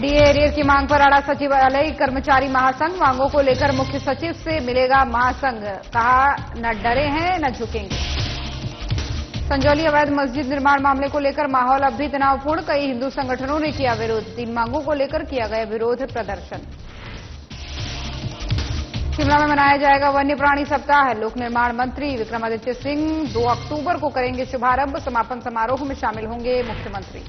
DA arrear की मांग पर अड़ा सचिवालय कर्मचारी महासंघ। मांगों को लेकर मुख्य सचिव से मिलेगा महासंघ। कहा न डरे हैं न झुकेंगे। संजौली अवैध मस्जिद निर्माण मामले को लेकर माहौल अब भी तनावपूर्ण। कई हिंदू संगठनों ने किया विरोध। 3 मांगों को लेकर किया गया विरोध प्रदर्शन। शिमला में मनाया जाएगा वन्य प्राणी सप्ताह। लोक निर्माण मंत्री विक्रमादित्य सिंह 2 अक्टूबर को करेंगे शुभारंभ। समापन समारोह में शामिल होंगे मुख्यमंत्री।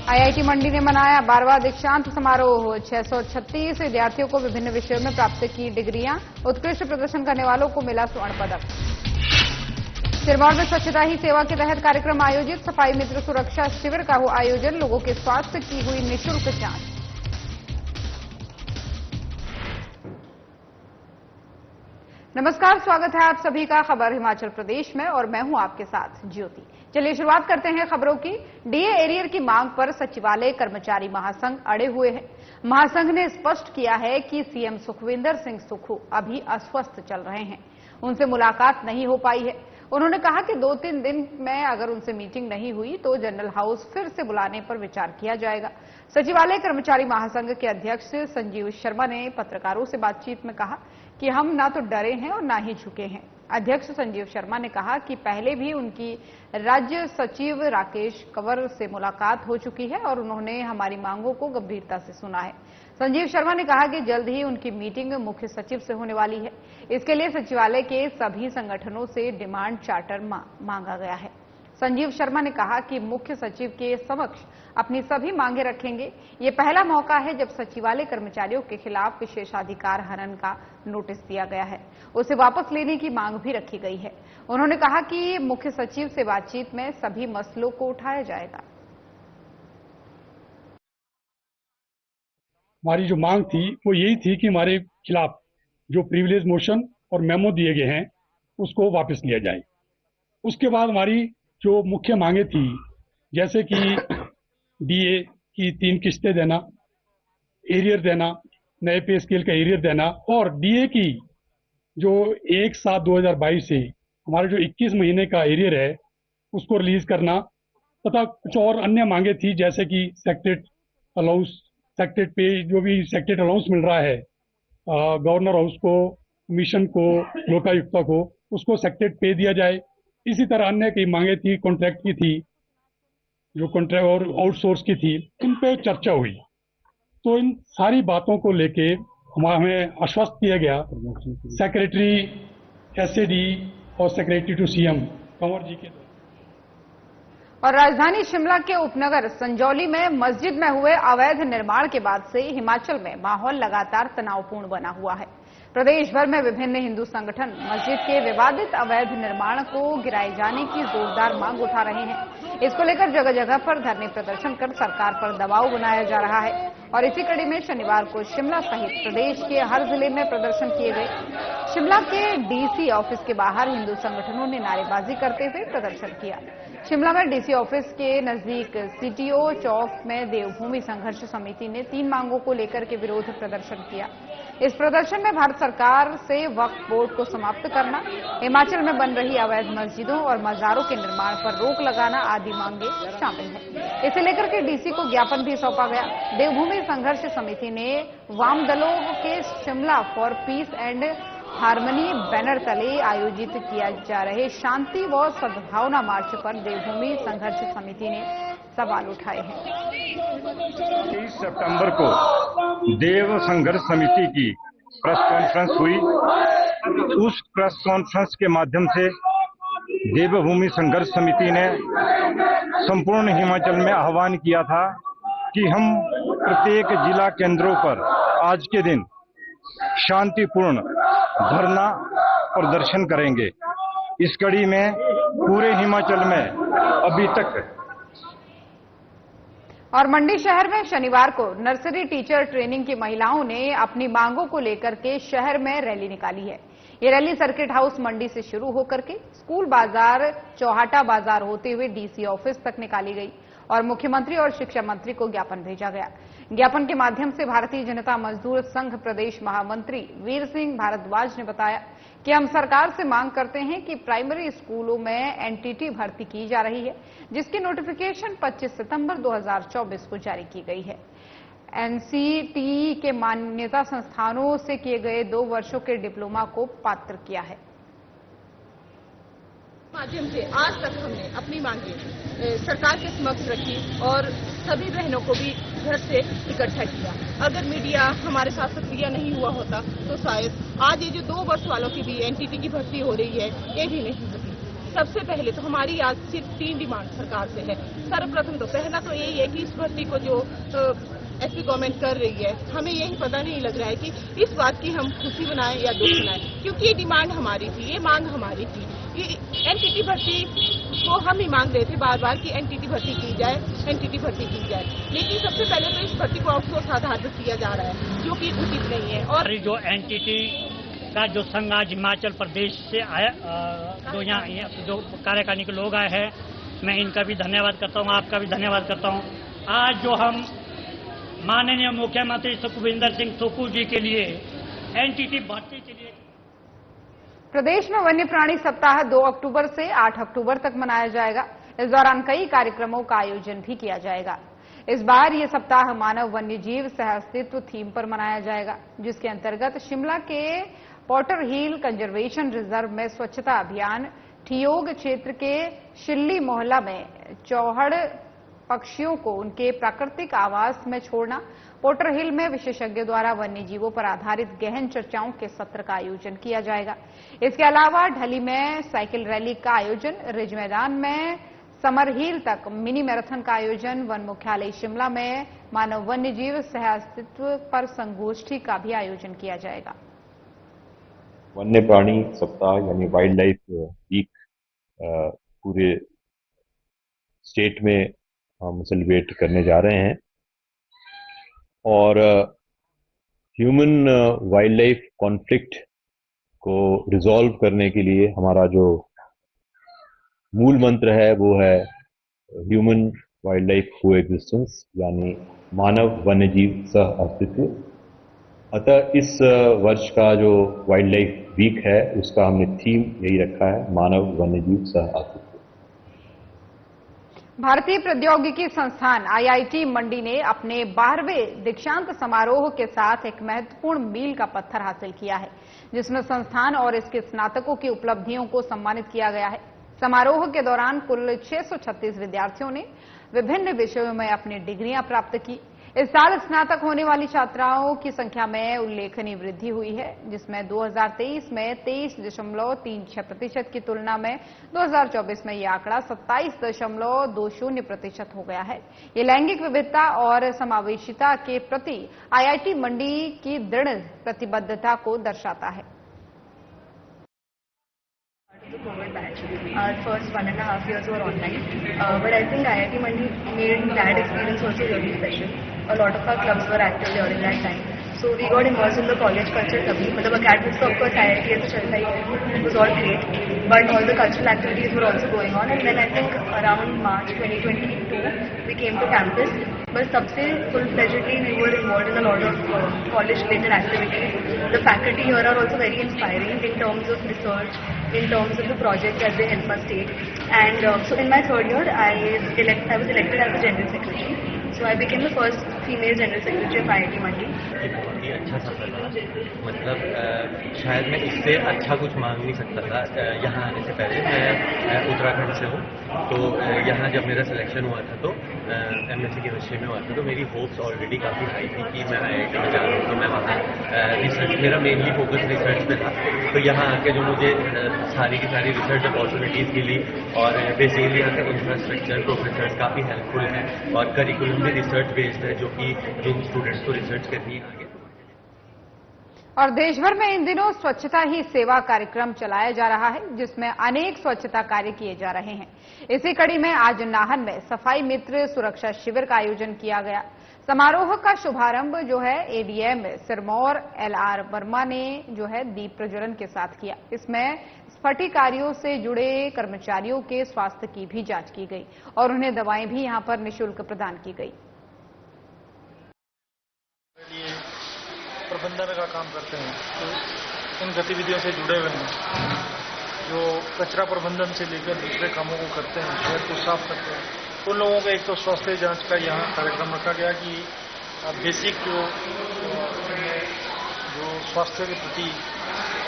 आईआईटी मंडी ने मनाया 12वां दीक्षांत समारोह। 636 विद्यार्थियों को विभिन्न विषयों में प्राप्त की डिग्रियां। उत्कृष्ट प्रदर्शन करने वालों को मिला स्वर्ण पदक। सिरमौर में स्वच्छता ही सेवा के तहत कार्यक्रम आयोजित। सफाई मित्र सुरक्षा शिविर का हुआ आयोजन। लोगों के स्वास्थ्य की हुई निःशुल्क जांच। नमस्कार, स्वागत है आप सभी का खबर हिमाचल प्रदेश में और मैं हूं आपके साथ ज्योति। चलिए शुरुआत करते हैं खबरों की। डीए एरियर की मांग पर सचिवालय कर्मचारी महासंघ अड़े हुए हैं। महासंघ ने स्पष्ट किया है कि सीएम सुखविंदर सिंह सुक्खू अभी अस्वस्थ चल रहे हैं। उनसे मुलाकात नहीं हो पाई है। उन्होंने कहा कि 2-3 दिन में अगर उनसे मीटिंग नहीं हुई तो जनरल हाउस फिर से बुलाने पर विचार किया जाएगा। सचिवालय कर्मचारी महासंघ के अध्यक्ष संजीव शर्मा ने पत्रकारों से बातचीत में कहा कि हम ना तो डरे हैं और ना ही झुके हैं। अध्यक्ष संजीव शर्मा ने कहा कि पहले भी उनकी राज्य सचिव राकेश कंवर से मुलाकात हो चुकी है और उन्होंने हमारी मांगों को गंभीरता से सुना है। संजीव शर्मा ने कहा कि जल्द ही उनकी मीटिंग मुख्य सचिव से होने वाली है। इसके लिए सचिवालय के सभी संगठनों से डिमांड चार्टर मांगा गया है। संजीव शर्मा ने कहा कि मुख्य सचिव के समक्ष अपनी सभी मांगे रखेंगे। ये पहला मौका है जब सचिवालय कर्मचारियों के खिलाफ विशेषाधिकार हनन का नोटिस दिया गया है। उसे वापस लेने की मांग भी रखी गई है। उन्होंने कहा कि मुख्य सचिव से बातचीत में सभी मसलों को उठाया जाएगा। हमारी जो मांग थी वो यही थी कि हमारे खिलाफ जो प्रिविलेज मोशन और मेमो दिए गए हैं उसको वापस लिया जाए। उसके बाद हमारी जो मुख्य मांगे थी, जैसे कि डीए की 3 किस्तें देना, एरियर देना, नए पे स्केल का एरियर देना और डीए की जो 1/7/2022 से हमारा जो 21 महीने का एरियर है उसको रिलीज करना तथा कुछ और अन्य मांगे थी, जैसे कि सेक्रेट अलाउंस, सेक्रेट पे जो भी सेक्रेट अलाउंस मिल रहा है गवर्नर हाउस को, मिशन को, लोकायुक्ता को, उसको सेक्रेट पे दिया जाए। इसी तरह अन्य कई मांगे थी, कॉन्ट्रैक्ट की थी, जो कॉन्ट्रैक्ट और आउटसोर्स की थी, इन पे चर्चा हुई। तो इन सारी बातों को लेके हमें आश्वस्त किया गया सेक्रेटरी एसएडी और सेक्रेटरी टू सीएम कंवर जी के। और राजधानी शिमला के उपनगर संजौली में मस्जिद में हुए अवैध निर्माण के बाद से हिमाचल में माहौल लगातार तनावपूर्ण बना हुआ है। प्रदेश भर में विभिन्न हिंदू संगठन मस्जिद के विवादित अवैध निर्माण को गिराए जाने की जोरदार मांग उठा रहे हैं। इसको लेकर जगह जगह पर धरने प्रदर्शन कर सरकार पर दबाव बनाया जा रहा है और इसी कड़ी में शनिवार को शिमला सहित प्रदेश के हर जिले में प्रदर्शन किए गए। शिमला के डीसी ऑफिस के बाहर हिंदू संगठनों ने नारेबाजी करते हुए प्रदर्शन किया। शिमला में डीसी ऑफिस के नजदीक सीटीओ चौक में देवभूमि संघर्ष समिति ने 3 मांगों को लेकर के विरोध प्रदर्शन किया। इस प्रदर्शन में भारत सरकार से वक्फ बोर्ड को समाप्त करना, हिमाचल में बन रही अवैध मस्जिदों और मजारों के निर्माण पर रोक लगाना आदि मांगे शामिल हैं। इसे लेकर के डीसी को ज्ञापन भी सौंपा गया। देवभूमि संघर्ष समिति ने वाम दलों के Shimla for piece and harmony banner तले आयोजित किया जा रहे शांति व सद्भावना मार्च पर देवभूमि संघर्ष समिति ने सवाल उठाए हैं। 23 सितंबर को देव संघर्ष समिति की प्रेस कॉन्फ्रेंस हुई। उस प्रेस कॉन्फ्रेंस के माध्यम से देवभूमि संघर्ष समिति ने संपूर्ण हिमाचल में आह्वान किया था कि हम प्रत्येक जिला केंद्रों पर आज के दिन शांतिपूर्ण धरना प्रदर्शन करेंगे। इस कड़ी में पूरे हिमाचल में अभी तक और मंडी शहर में शनिवार को नर्सरी टीचर ट्रेनिंग की महिलाओं ने अपनी मांगों को लेकर के शहर में रैली निकाली है। ये रैली सर्किट हाउस मंडी से शुरू होकर के स्कूल बाजार, चौहाटा बाजार होते हुए डीसी ऑफिस तक निकाली गई और मुख्यमंत्री और शिक्षा मंत्री को ज्ञापन भेजा गया। ज्ञापन के माध्यम से भारतीय जनता मजदूर संघ प्रदेश महामंत्री वीर सिंह भारद्वाज ने बताया कि हम सरकार से मांग करते हैं कि प्राइमरी स्कूलों में एनटीटी भर्ती की जा रही है, जिसकी नोटिफिकेशन 25 सितंबर 2024 को जारी की गई है। एनसीटीई के मान्यता संस्थानों से किए गए 2 वर्षों के डिप्लोमा को पात्र किया है। माध्यम से आज तक हमने अपनी मांगें सरकार के समक्ष रखी और सभी बहनों को भी घर से इकट्ठा किया। अगर मीडिया हमारे साथ सक्रिय नहीं हुआ होता तो शायद आज ये जो 2 वर्ष वालों की भी एनटीटी की भर्ती हो रही है ये भी नहीं होती। सबसे पहले तो हमारी आज सिर्फ 3 डिमांड सरकार से है। सर्वप्रथम तो पहला तो यही है कि इस भर्ती को जो एसपी गवर्नमेंट कर रही है हमें यही पता नहीं लग रहा है कि इस बात की हम खुशी बनाएं या दुख बनाएं, क्योंकि ये डिमांड हमारी थी, ये मांग हमारी थी। ये एनटीटी भर्ती को हम ही मांग रहे थे बार बार कि एनटीटी भर्ती की जाए, एनटीटी भर्ती की जाए, लेकिन सबसे पहले तो इस भर्ती को आउटसोर्स आधार पर किया जा रहा है जो कि उचित नहीं है। और जो एनटीटी का जो संघ आज हिमाचल प्रदेश से आया, जो यहाँ जो कार्यकारिणी के लोग आए हैं, मैं इनका भी धन्यवाद करता हूँ, आपका भी धन्यवाद करता हूँ। आज जो हम माननीय मुख्यमंत्री सुखविंदर सिंह सुक्खू जी के लिए एनटीटी भर्ती के लिए प्रदेश में वन्य प्राणी सप्ताह 2 अक्टूबर से 8 अक्टूबर तक मनाया जाएगा। इस दौरान कई कार्यक्रमों का आयोजन भी किया जाएगा। इस बार ये सप्ताह मानव वन्य जीव सह अस्तित्व थीम पर मनाया जाएगा, जिसके अंतर्गत शिमला के पॉटर हिल कंजर्वेशन रिजर्व में स्वच्छता अभियान, ठियोग क्षेत्र के शिल्ली मोहल्ला में चौहड़ पक्षियों को उनके प्राकृतिक आवास में छोड़ना, पॉटर हिल में विशेषज्ञों द्वारा वन्य जीवों पर आधारित गहन चर्चाओं के सत्र का आयोजन किया जाएगा। इसके अलावा ढली में साइकिल रैली का आयोजन, रिज मैदान में समर हिल तक मिनी मैराथन का आयोजन, वन मुख्यालय शिमला में मानव वन्य जीव सह अस्तित्व पर संगोष्ठी का भी आयोजन किया जाएगा। वन्य प्राणी सप्ताह यानी वाइल्ड लाइफ वीक पूरे स्टेट में हम सेलिब्रेट करने जा रहे हैं और ह्यूमन वाइल्ड लाइफ कॉन्फ्लिक्ट को रिजॉल्व करने के लिए हमारा जो मूल मंत्र है वो है ह्यूमन वाइल्ड लाइफ कोएग्जिस्टेंस, यानी मानव वन्यजीव सह अस्तित्व। अतः इस वर्ष का जो वाइल्ड लाइफ वीक है उसका हमने थीम यही रखा है, मानव वन्यजीव सह अस्तित्व। भारतीय प्रौद्योगिकी संस्थान आईआईटी मंडी ने अपने 12वें दीक्षांत समारोह के साथ एक महत्वपूर्ण मील का पत्थर हासिल किया है, जिसमें संस्थान और इसके स्नातकों की उपलब्धियों को सम्मानित किया गया है। समारोह के दौरान कुल 636 विद्यार्थियों ने विभिन्न विषयों में अपनी डिग्रियां प्राप्त की। इस साल स्नातक होने वाली छात्राओं की संख्या में उल्लेखनीय वृद्धि हुई है, जिसमें 2023 में 23.36% की तुलना में 2024 में यह आंकड़ा 27.20% हो गया है। ये लैंगिक विविधता और समावेशिता के प्रति आईआईटी मंडी की दृढ़ प्रतिबद्धता को दर्शाता है। COVID batch. Our first 1.5 years were online, but I think IIT Mandi made that experience also really special. A lot of our clubs were active during that time, so we got immersed in the college culture. तभी मतलब academics तो of course IIT ऐसे चलता ही है, it was all great, but all the cultural activities were also going on. And then I think around March 2022 we came to campus. But सबसे full-fledgedly we were involved in a lot of college-related activities. The faculty here are also very inspiring in terms of research, in terms of the projects that they help us take. And so in my third year, I was elected as the General Secretary. So I became the first female General Secretary of IIT Mandi. बहुत ही अच्छा सफर रहा, मतलब शायद मैं इससे अच्छा कुछ मांग नहीं सकता था। यहाँ आने से पहले मैं उत्तराखंड से हूँ, तो यहाँ जब मेरा सिलेक्शन हुआ था तो एमएससी केमिस्ट्री में हुआ था, तो मेरी होप्स ऑलरेडी काफ़ी हाई थी कि मैं आईआईटी में जा रहा हूँ, तो मैं वहाँ रिसर्च, मेरा मेनली फोकस रिसर्च पे था। तो यहाँ आके जो मुझे सारी की सारी रिसर्च अपॉर्चुनिटीज़ मिली और बेसिकली यहाँ का इंफ्रास्ट्रक्चर, प्रोफेसर्स काफ़ी हेल्पफुल हैं और करिकुलम भी रिसर्च बेस्ड है, जो कि जिन स्टूडेंट्स को रिसर्च करनी है आगे। और देश भर में इन दिनों स्वच्छता ही सेवा कार्यक्रम चलाया जा रहा है, जिसमें अनेक स्वच्छता कार्य किए जा रहे हैं। इसी कड़ी में आज नाहन में सफाई मित्र सुरक्षा शिविर का आयोजन किया गया। समारोह का शुभारंभ जो है एडीएम सिरमौर एलआर वर्मा ने जो है दीप प्रज्वलन के साथ किया। इसमें स्फटिकारियों से जुड़े कर्मचारियों के स्वास्थ्य की भी जांच की गई और उन्हें दवाएं भी यहां पर निःशुल्क प्रदान की गई। प्रबंधन का काम करते हैं, तो इन गतिविधियों से जुड़े हुए हैं, जो कचरा प्रबंधन से लेकर दूसरे कामों को करते हैं, शहर को साफ करते हैं। उन लोगों का एक तो स्वास्थ्य जांच का यहाँ कार्यक्रम रखा गया कि बेसिक जो स्वास्थ्य के प्रति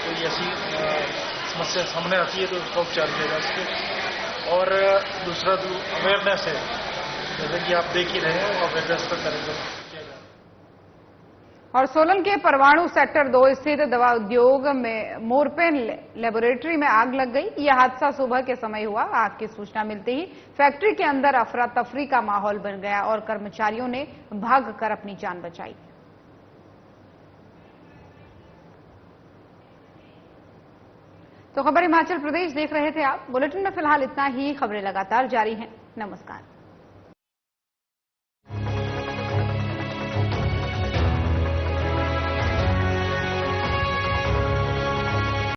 कोई ऐसी समस्या सामने आती है तो उसका उपचार किया जा सके। और दूसरा जो अवेयरनेस है, जैसे कि आप देख ही रहे हैं, अवेयरनेस का कार्यक्रम किया जा रहा है। और सोलन के परमाणु सेक्टर 2 स्थित दवा उद्योग में मोरपेन लेबोरेटरी में आग लग गई। यह हादसा सुबह के समय हुआ। आग की सूचना मिलते ही फैक्ट्री के अंदर अफरा तफरी का माहौल बन गया और कर्मचारियों ने भागकर अपनी जान बचाई। तो खबर हिमाचल प्रदेश देख रहे थे आप। बुलेटिन में फिलहाल इतना ही। खबरें लगातार जारी हैं। नमस्कार।